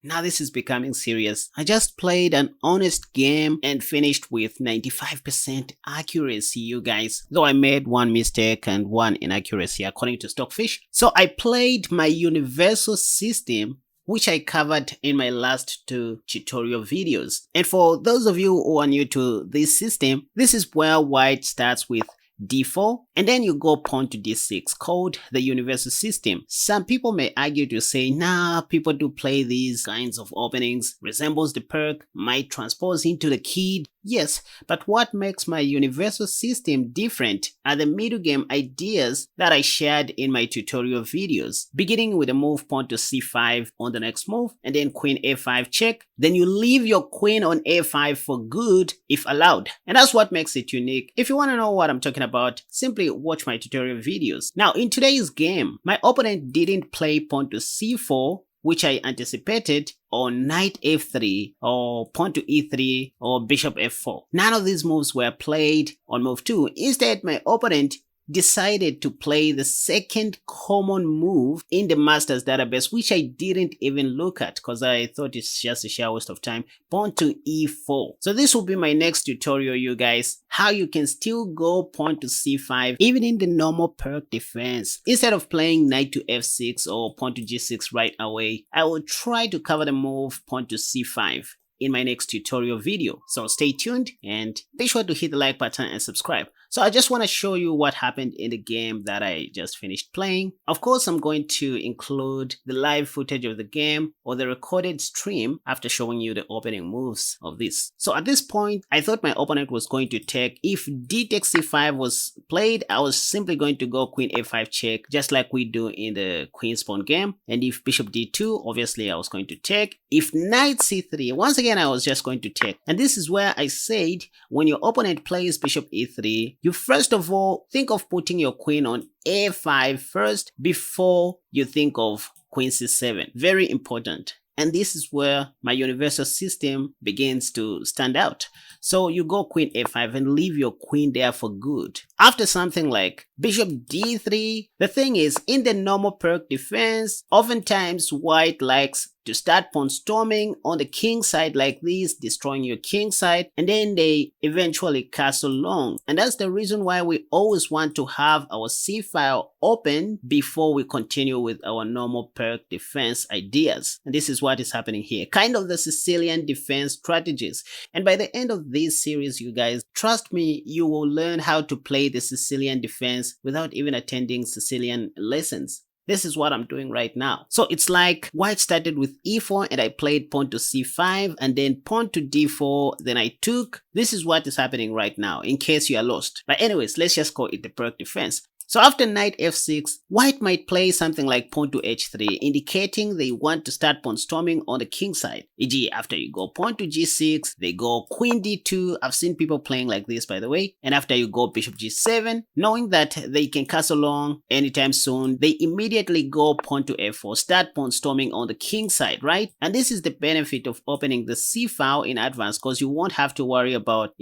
Now this is becoming serious. I just played an honest game and finished with 95% accuracy, you guys. Though I made one mistake and one inaccuracy according to Stockfish. So I played my universal system, which I covered in my last two tutorial videos. And for those of you who are new to this system, this is where white starts with d4 and then you go pawn to d6, called the universal system. Some people may argue to say, nah, people do play these kinds of openings, resembles the Pirc, might transpose into the key. Yes, but what makes my universal system different are the middle game ideas that I shared in my tutorial videos, beginning with a move pawn to c5 on the next move, and then queen a5 check. Then you leave your queen on a5 for good if allowed. And that's what makes it unique. If you want to know what I'm talking about, simply watch my tutorial videos. Now, in today's game, my opponent didn't play pawn to c4, which I anticipated, or knight f3, or pawn to e3, or bishop f4. None of these moves were played on move 2. Instead, my opponent decided to play the second common move in the Masters database, which I didn't even look at because I thought it's just a sheer waste of time. Pawn to e4. So this will be my next tutorial, you guys, how you can still go pawn to c5 even in the normal Pirc defense. Instead of playing knight to f6 or pawn to g6 right away, I will try to cover the move pawn to c5 in my next tutorial video. So stay tuned and be sure to hit the like button and subscribe. So I just want to show you what happened in the game that I just finished playing. Of course, I'm going to include the live footage of the game or the recorded stream after showing you the opening moves of this. So at this point, I thought my opponent was going to take. If d takes c5 was played, I was simply going to go queen a5 check, just like we do in the queen's pawn game. And if bishop d2, obviously I was going to take. If knight c3, once again, I was just going to take. And this is where I said, when your opponent plays bishop e3, you first of all think of putting your queen on a5 first before you think of queen c7. Very important. And this is where my universal system begins to stand out. So you go queen a5 and leave your queen there for good. After something like bishop d3, the thing is, in the normal Pirc defense, oftentimes white likes to start pawn storming on the king side like this, destroying your king side, and then they eventually castle long. And that's the reason why we always want to have our c file open before we continue with our normal Pirc defense ideas. And this is what is happening here, kind of the Sicilian defense strategies. And by the end of this series, you guys, trust me, you will learn how to play the Sicilian defense without even attending Sicilian lessons. This is what I'm doing right now. So it's like white started with e4 and I played pawn to c5 and then pawn to d4, then I took. This is what is happening right now in case you are lost. But anyways, let's just call it the Pirc defense. So after knight f6, white might play something like pawn to h3, indicating they want to start pawn storming on the king side. E.g., after you go pawn to g6, they go queen d2. I've seen people playing like this, by the way. And after you go bishop g7, knowing that they can castle long anytime soon, they immediately go pawn to f4, start pawn storming on the king side, right? And this is the benefit of opening the c file in advance, because you won't have to worry about,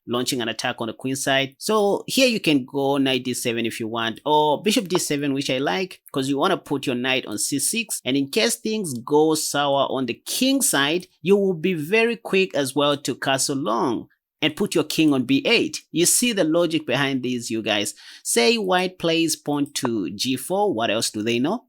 launching an attack on the queen side. So here you can go knight d7 if you want, or bishop d7, which I like because you want to put your knight on c6, and in case things go sour on the king side, you will be very quick as well to castle long and put your king on b8. You see the logic behind these, you guys. Say white plays pawn to g4, what else do they know?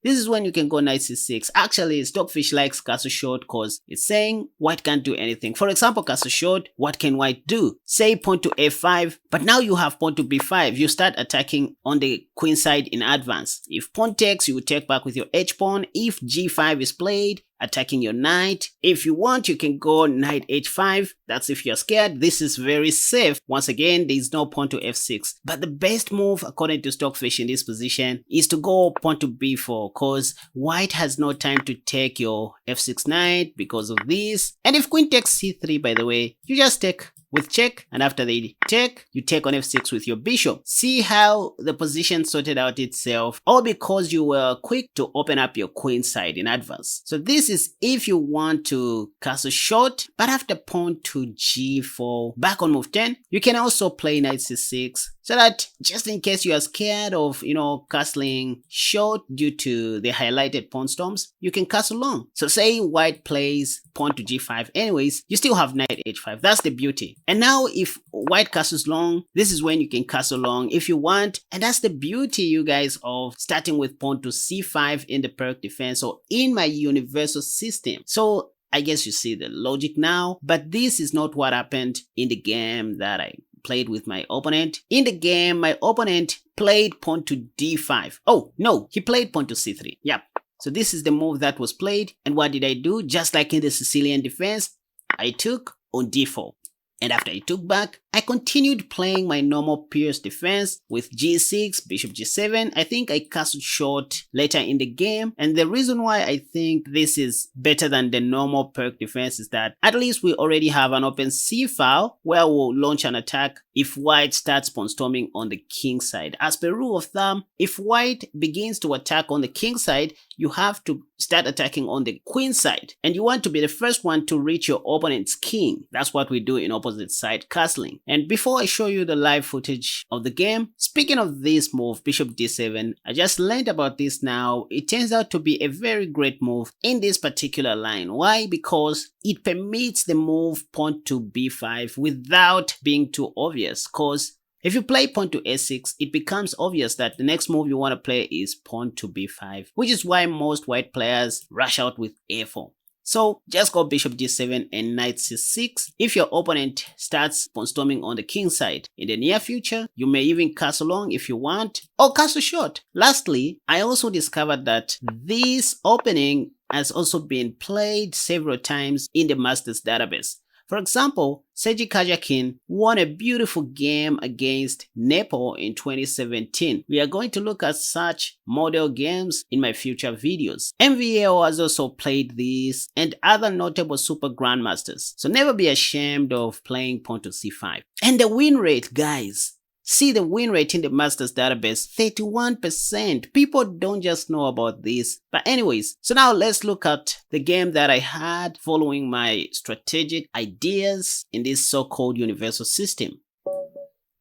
This is when you can go knight c6. Actually, Stockfish likes castle short because it's saying white can't do anything. For example, castle short, what can white do? Say pawn to f5, but now you have pawn to b5. You start attacking on the queen side in advance. If pawn takes, you will take back with your h-pawn. If g5 is played, attacking your knight. If you want, you can go knight h5. That's if you're scared. This is very safe. Once again, there is no pawn to f6. But the best move, according to Stockfish in this position, is to go pawn to b4, because white has no time to take your f6 knight because of this. And if queen takes c3, by the way, you just take with check, and after they take, you take on f6 with your bishop. See how the position sorted out itself, all because you were quick to open up your queen side in advance. So this is if you want to castle short, but after pawn to g4, back on move 10, you can also play knight c6, so that just in case you are scared of, castling short due to the highlighted pawn storms, you can castle long. So say white plays pawn to g5 anyways, you still have knight h5. That's the beauty. And now if white castles long, this is when you can castle long if you want. And that's the beauty, you guys, of starting with pawn to c5 in the Pirc defense or in my universal system. So I guess you see the logic now, but this is not what happened in the game that I played with my opponent. In the game, my opponent played pawn to d5. Oh, no, he played pawn to c3. Yep. So this is the move that was played. And what did I do? Just like in the Sicilian defense, I took on d4. And after I took back, I continued playing my normal Pirc defense with g6, bishop g7. I think I castled short later in the game. And the reason why I think this is better than the normal Pirc defense is that at least we already have an open c file where we'll launch an attack if white starts pawn storming on the king side. As per rule of thumb, if white begins to attack on the king side, you have to start attacking on the queen side. And you want to be the first one to reach your opponent's king. That's what we do in opposite side castling. And before I show you the live footage of the game, speaking of this move, bishop d7, I just learned about this now. It turns out to be a very great move in this particular line. Why? Because it permits the move pawn to b5 without being too obvious. Because if you play pawn to a6, it becomes obvious that the next move you want to play is pawn to b5, which is why most white players rush out with a4. So just go bishop d7 and knight c6. If your opponent starts pawn storming on the king side in the near future, you may even castle long if you want, or castle short. Lastly, I also discovered that this opening has also been played several times in the Masters database. For example, Sergei Kajakin won a beautiful game against Nepo in 2017. We are going to look at such model games in my future videos. MVAO has also played this and other notable super grandmasters. So never be ashamed of playing pawn to c5. And the win rate, guys. See the win rate in the Masters database, 31%. People don't just know about this. But anyways, so now let's look at the game that I had following my strategic ideas in this so-called universal system.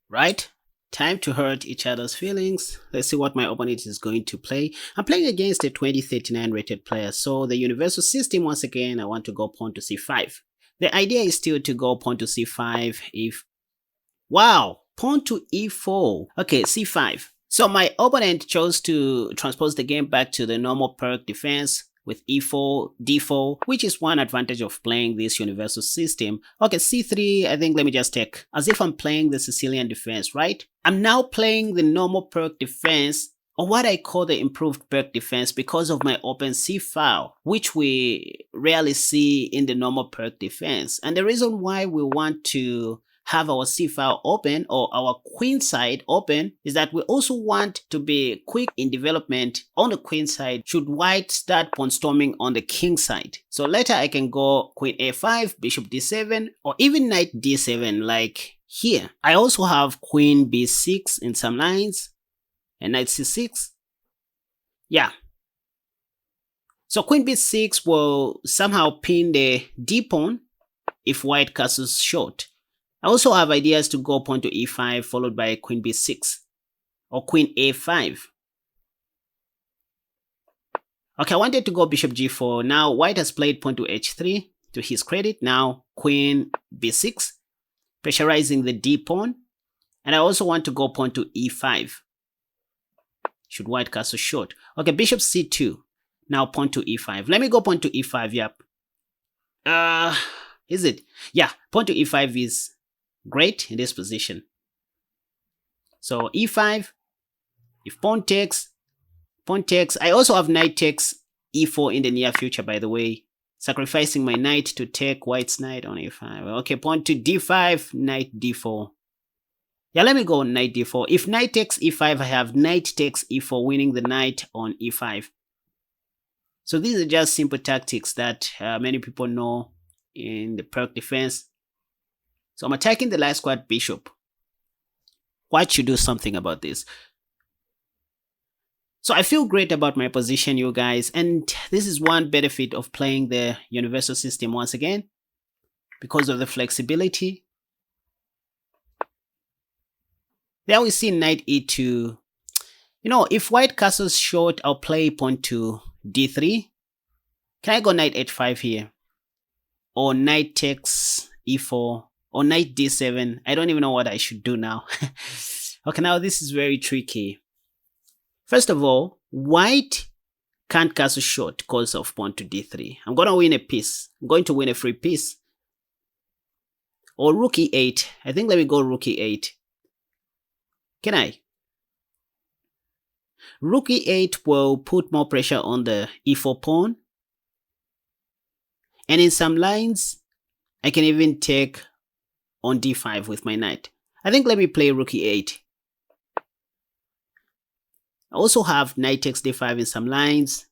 Right? Time to hurt each other's feelings. Let's see what my opponent is going to play. I'm playing against a 2039 rated player. So the universal system, once again, I want to go pawn to c5. The idea is still to go pawn to c5 if... Wow! Pawn to e4. Okay, c5. So my opponent chose to transpose the game back to the normal Pirc defense with e4, d4, which is one advantage of playing this universal system. Okay, c3, I think let me just take as if I'm playing the Sicilian defense, right? I'm now playing the normal Pirc defense, or what I call the improved Pirc defense, because of my open c file, which we rarely see in the normal Pirc defense. And the reason why we want to have our c file open or our queen side open is that we also want to be quick in development on the queen side should white start pawn storming on the king side. So later I can go queen a5, bishop d7, or even knight d7 like here. I also have queen b6 in some lines and knight c6. Yeah. So queen b6 will somehow pin the d pawn if white castles short. I also have ideas to go pawn to e5 followed by queen b6 or queen a5. Okay, I wanted to go bishop g4. Now white has played pawn to h3 to his credit. Now queen b6, pressurizing the d pawn. And I also want to go pawn to e5. Should white castle short. Okay, bishop c2. Now pawn to e5. Let me go pawn to e5, yep. Is it? Yeah, pawn to e5 is great in this position. So e5, if pawn takes, I also have knight takes e4 in the near future, by the way, sacrificing my knight to take white's knight on e5. Okay, pawn to d5, knight d4. Yeah, let me go knight d4. If knight takes e5, I have knight takes e4, winning the knight on e5. So these are just simple tactics that many people know in the Pirc defense. So I'm attacking the light squad bishop. white should do something about this. So I feel great about my position, you guys, and this is one benefit of playing the universal system once again, because of the flexibility. There we see knight e2. You know, if white castles short, I'll play pawn to d3. Can I go knight h5 here? Or knight takes e4, or knight d7. I don't even know what I should do now. Okay, now this is very tricky. First of all, white can't castle short because of pawn to d3. I'm going to win a piece. I'm going to win a free piece. Or rook e8. I think let me go rook e8. Can I? Rook e8 will put more pressure on the e4 pawn. And in some lines, I can even take on d5 with my knight. I think let me play rook e8. I also have knight takes d5 in some lines.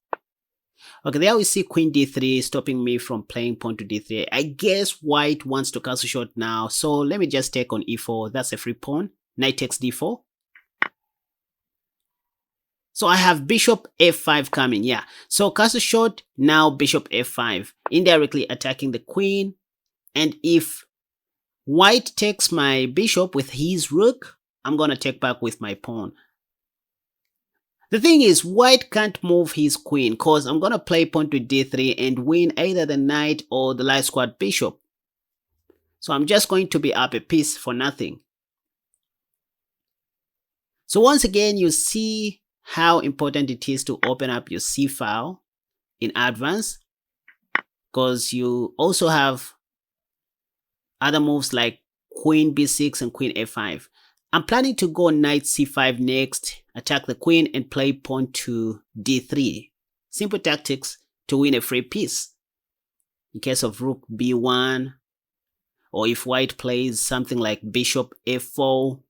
Okay, there we see queen d3 stopping me from playing pawn to d3. I guess white wants to castle short now. So let me just take on e4. That's a free pawn. Knight takes d4. So I have bishop f5 coming, yeah. So castle short, now bishop f5, indirectly attacking the queen. And if white takes my bishop with his rook, I'm gonna take back with my pawn. The thing is, white can't move his queen because I'm gonna play pawn to d3 and win either the knight or the light squad bishop. So I'm just going to be up a piece for nothing. So once again, you see how important it is to open up your C file in advance, because you also have other moves like queen b6 and queen a5. I'm planning to go knight c5 next, attack the queen and play pawn to d3. Simple tactics to win a free piece. In case of rook b1, or if white plays something like bishop f4,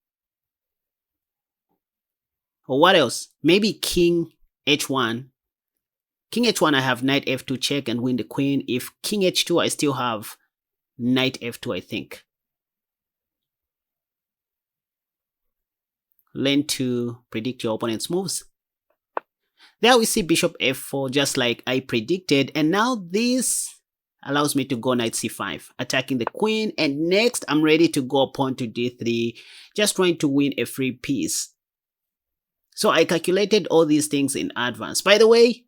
or what else? Maybe king h1. King h1, I have knight f2 check and win the queen. If king h2, I still have knight f2, I think. Learn to predict your opponent's moves. There we see bishop f4, just like I predicted. And now this allows me to go knight c5, attacking the queen. And next, I'm ready to go pawn to d3, just trying to win a free piece. So I calculated all these things in advance. By the way,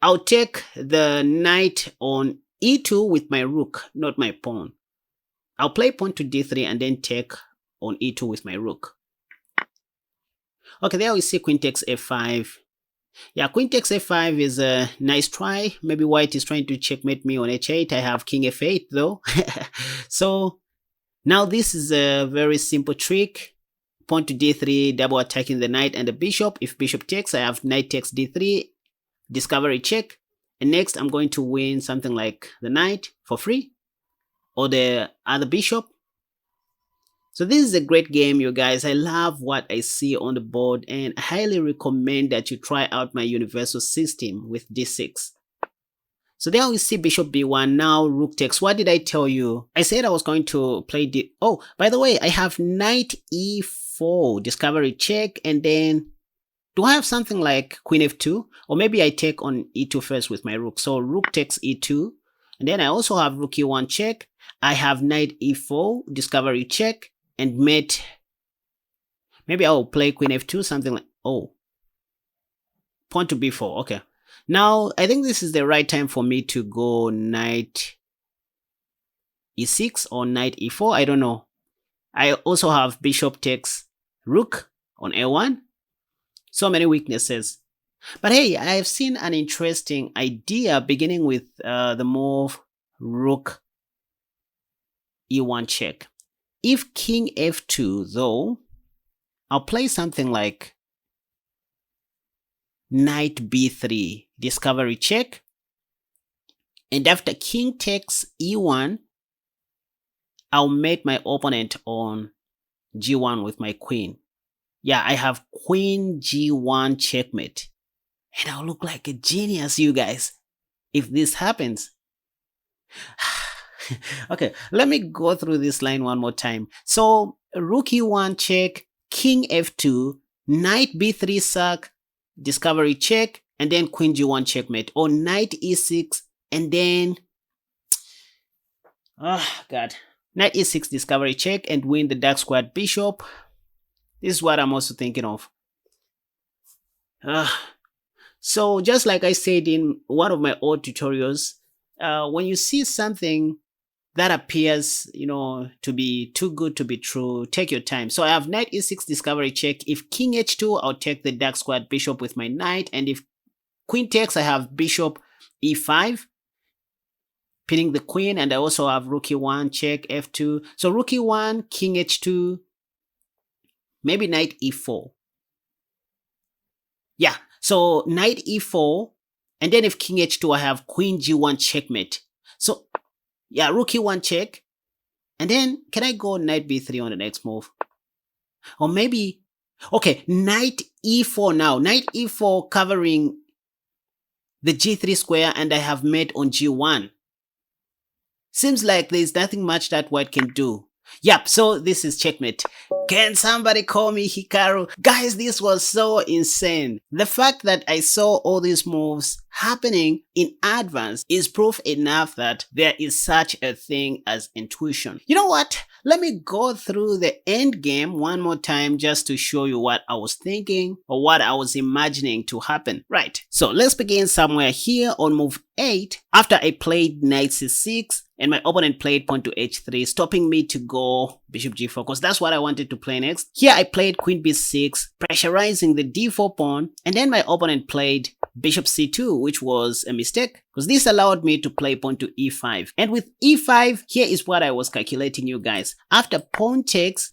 I'll take the knight on e2 with my rook, not my pawn. I'll play pawn to d3 and then take on e2 with my rook. Okay, there we see queen takes f5. Yeah, queen takes f5 is a nice try. Maybe white is trying to checkmate me on h8. I have king f8 though. So now this is a very simple trick. Pawn to d3, double attacking the knight and the bishop. If bishop takes, I have knight takes d3, discovery check. And next I'm going to win something like the knight for free, or the other bishop. So this is a great game, you guys. I love what I see on the board, and I highly recommend that you try out my universal system with d6. So there we see bishop b1, now rook takes. What did I tell you? I said I was going to play oh, by the way, I have knight e4, discovery check, and then do I have something like queen f2? Or maybe I take on e2 first with my rook. So rook takes e2, and then I also have rook e1 check. I have knight e4, discovery check, and mate. Maybe I'll play queen f2, something like, oh, pawn to b4. Okay, now I think this is the right time for me to go knight e6 or knight e4. I don't know. I also have bishop takes rook on a1. So many weaknesses. But hey, I've seen an interesting idea beginning with the move rook e1 check. If king f2 though, I'll play something like knight b3, discovery check. And after king takes e1, I'll mate my opponent on g1 with my queen. Yeah, I have queen g1 checkmate. And I'll look like a genius, you guys, if this happens. Okay, let me go through this line one more time. So rook e1 check, king f2, knight b3 sack, discovery check, and then queen g1 checkmate, or knight e6, and then god, knight e6 discovery check and win the dark squared bishop. This is what I'm also thinking of. So just like I said in one of my old tutorials, when you see something that appears, to be too good to be true, take your time. So I have knight e6 discovery check. If king h2, I'll take the dark squared bishop with my knight, and if queen takes, I have bishop e5, pinning the queen, and I also have rook e1 check f2. So rook e1, king h2, maybe knight e4. Yeah, so knight e4, and then if king h2, I have queen g1 checkmate. So yeah, rook e1 check, and then can I go knight b3 on the next move? Or maybe, okay, knight e4 now. Knight e4 covering the g3 square, and I have mate on g1. Seems like there's nothing much that white can do. Yep, so this is checkmate. Can somebody call me Hikaru? Guys, this was so insane. The fact that I saw all these moves happening in advance is proof enough that there is such a thing as intuition. You know what? Let me go through the end game one more time just to show you what I was thinking or what I was imagining to happen. Right, so let's begin somewhere here on move 8 after I played knight c6 and my opponent played pawn to h3, stopping me to go bishop g4 because that's what I wanted to play next. Here I played queen b6, pressurizing the d4 pawn, and then my opponent played bishop c2, which was a mistake because this allowed me to play pawn to e5. And with e5, here is what I was calculating, you guys. After pawn takes,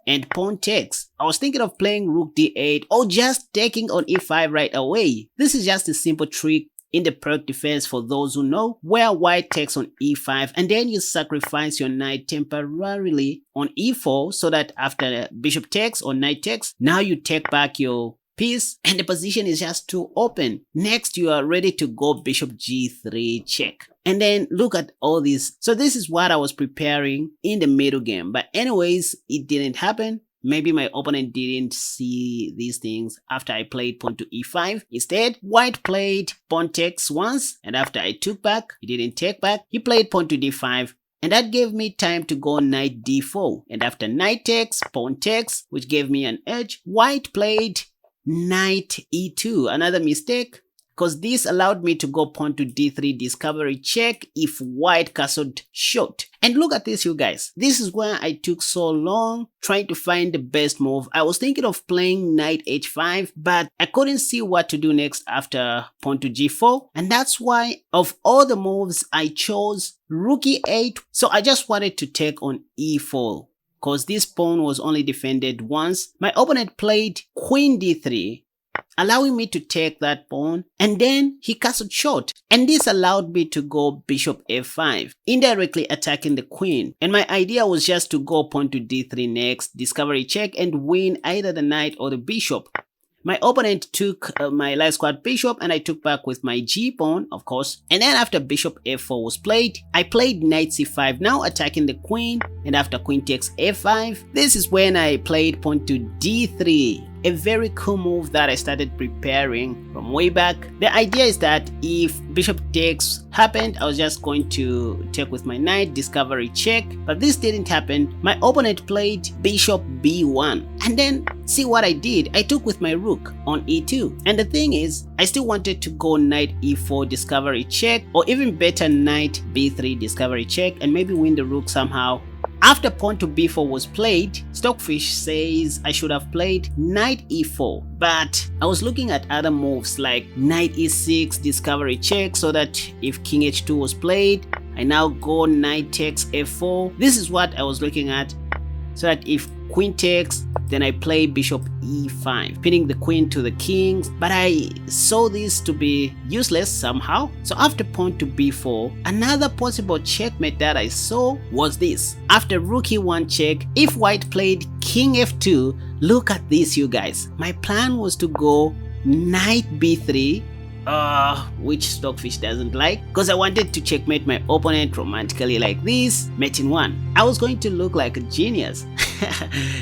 and pawn takes, I was thinking of playing rook d8 or just taking on e5 right away. This is just a simple trick in the Pirc defense for those who know, where white takes on e5 and then you sacrifice your knight temporarily on e4 so that after bishop takes or knight takes, now you take back your piece and the position is just too open. Next, you are ready to go bishop g3 check. And then look at all this. So this is what I was preparing in the middle game. But anyways, it didn't happen. Maybe my opponent didn't see these things after I played pawn to e5. Instead, white played pawn takes once, and after I took back, he didn't take back. He played pawn to d5, and that gave me time to go knight d4. And after knight takes, pawn takes, which gave me an edge, white played knight e2, another mistake, because this allowed me to go pawn to d3 discovery check if white castled short. And look at this, you guys. This is where I took so long trying to find the best move. I was thinking of playing knight h5, but I couldn't see what to do next after pawn to g4. And that's why of all the moves, I chose rook e8. So I just wanted to take on e4. Because this pawn was only defended once. My opponent played queen d3, allowing me to take that pawn, and then he castled short, and this allowed me to go bishop f5, indirectly attacking the queen. And my idea was just to go pawn to d3 next, discovery check, and win either the knight or the bishop. My opponent took my light squared bishop and I took back with my g-pawn, of course. And then after bishop f4 was played, I played knight c5, now attacking the queen. And after queen takes f5, this is when I played pawn to d3. A very cool move that I started preparing from way back. The idea is that if bishop takes happened, I was just going to take with my knight, discovery check, but this didn't happen. My opponent played bishop b1, and then see what I did. I took with my rook on e2, and the thing is, I still wanted to go knight e4 discovery check, or even better knight b3 discovery check, and maybe win the rook somehow. After pawn to b4 was played, Stockfish says I should have played knight e4, but I was looking at other moves like knight e6 discovery check, so that if king h2 was played, I now go knight takes f4. This is what I was looking at, so that if queen takes, then I play bishop e5, pinning the queen to the king, but I saw this to be useless somehow. So after pawn to b4, another possible checkmate that I saw was this. After rook e1 check, if white played king f2, look at this, you guys. My plan was to go knight b3, which Stockfish doesn't like, because I wanted to checkmate my opponent romantically like this, mate in 1. I was going to look like a genius.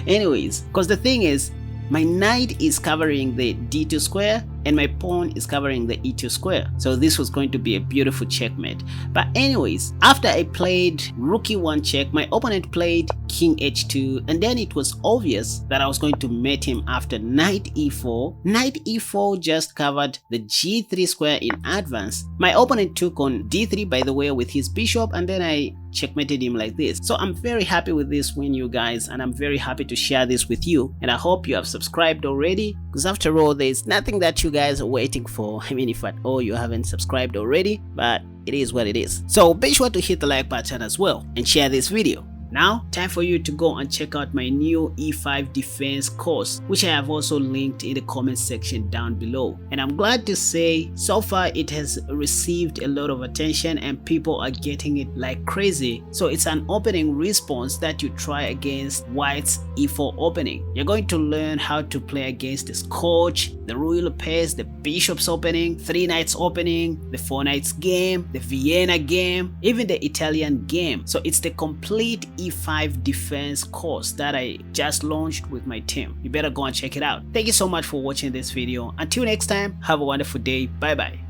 Anyways, because the thing is, my knight is covering the d2 square and my pawn is covering the e2 square, so this was going to be a beautiful checkmate. But anyways, after I played rook e1 check, my opponent played king h2, and then it was obvious that I was going to mate him after knight e4. Knight e4 just covered the g3 square in advance. My opponent took on d3, by the way, with his bishop, and then I checkmated him like this. So I'm very happy with this win, you guys, and I'm very happy to share this with you, and I hope you have subscribed already, because after all, there's nothing that you guys are waiting for. I mean, if at all you haven't subscribed already, but it is what it is. So be sure to hit the like button as well and share this video. Now, time for you to go and check out my new E5 defense course, which I have also linked in the comment section down below. And I'm glad to say, so far it has received a lot of attention and people are getting it like crazy. So it's an opening response that you try against White's E4 opening. You're going to learn how to play against the Scotch, the Ruy Lopez, the Bishop's opening, 3 Knights opening, the 4 Knights game, the Vienna game, even the Italian game. So it's the complete E5 defense course that I just launched with my team. You better go and check it out. Thank you so much for watching this video. Until next time, have a wonderful day. Bye bye.